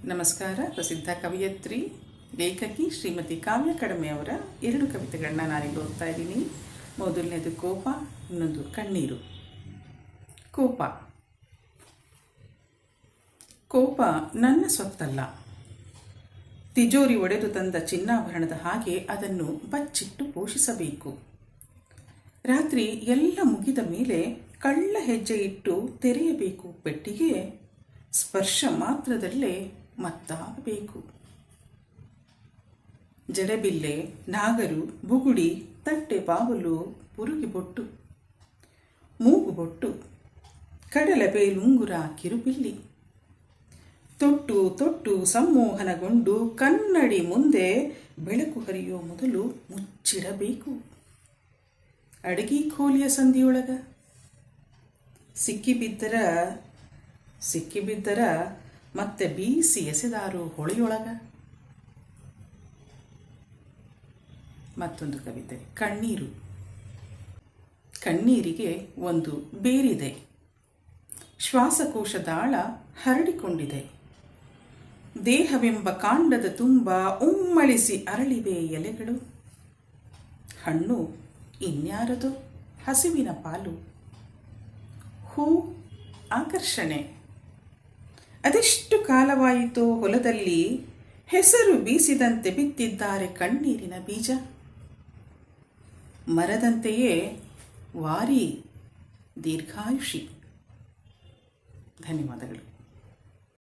ನಮಸ್ಕಾರ. ಪ್ರಸಿದ್ಧ ಕವಯತ್ರಿ ಲೇಖಕಿ ಶ್ರೀಮತಿ ಕಾವ್ಯ ಕಡಮೆಯವರ 2 ಕವಿತೆಗಳನ್ನ ನಾನಿಲ್ಲಿ ಓದ್ತಾ ಇದ್ದೀನಿ. ಮೊದಲನೇದು ಕೋಪ, ಇನ್ನೊಂದು ಕಣ್ಣೀರು. ಕೋಪ. ಕೋಪ ನನ್ನ ಸೊತ್ತಲ್ಲ. ತಿಜೋರಿ ಒಡೆದು ತಂದ ಚಿನ್ನಾಭರಣದ ಹಾಗೆ ಅದನ್ನು ಬಚ್ಚಿಟ್ಟು ಪೋಷಿಸಬೇಕು. ರಾತ್ರಿ ಎಲ್ಲ ಮುಗಿದ ಮೇಲೆ ಕಳ್ಳ ಹೆಜ್ಜೆ ಇಟ್ಟು ತೆರೆಯಬೇಕು ಪೆಟ್ಟಿಗೆ. ಸ್ಪರ್ಶ ಮಾತ್ರದಲ್ಲೇ ಮತ್ತಾಗಬೇಕು. ಜಡಬಿಲ್ಲೆ, ನಾಗರು, ಬುಗುಡಿ, ತಟ್ಟೆ ಬಾವಲು, ಪುರುಗಿ ಬೊಟ್ಟು, ಮೂಗು ಬೊಟ್ಟು, ಕಡಲ ಬೇಲುಂಗುರ, ಕಿರುಬಿಲ್ಲಿ, ತೊಟ್ಟು ತೊಟ್ಟು ಸಂಮೋಹನಗೊಂಡು ಕನ್ನಡಿ ಮುಂದೆ ಬೆಳಕು ಹರಿಯೋ ಮೊದಲು ಮುಚ್ಚಿಡಬೇಕು. ಅಡಗಿ ಖೋಲಿಯ ಸಂದಿಯೊಳಗ ಸಿಕ್ಕಿಬಿದ್ದರ ಮತ್ತೆ ಬೀಸಿ ಎಸೆದಾರು ಹೊಳೆಯೊಳಗ. ಮತ್ತೊಂದು ಕವಿತೆ, ಕಣ್ಣೀರು. ಕಣ್ಣೀರಿಗೆ ಒಂದು ಬೇರಿದೆ. ಶ್ವಾಸಕೋಶದಾಳ ಹರಡಿಕೊಂಡಿದೆ. ದೇಹವೆಂಬ ಕಾಂಡದ ತುಂಬ ಉಮ್ಮಳಿಸಿ ಅರಳಿವೆ ಎಲೆಗಳು. ಹಣ್ಣು ಇನ್ಯಾರದು ಹಸಿವಿನ ಪಾಲು. ಹೂ ಆಕರ್ಷಣೆ. ಅದೆಷ್ಟು ಕಾಲವಾಯಿತೋ ಹೊಲದಲ್ಲಿ ಹೆಸರು ಬೀಸಿದಂತೆ ಬಿತ್ತಿದ್ದಾರೆ ಕಣ್ಣೀರಿನ ಬೀಜ. ಮರದಂತೆಯೇ ವಾರಿ ದೀರ್ಘಾಯುಷಿ. ಧನ್ಯವಾದಗಳು.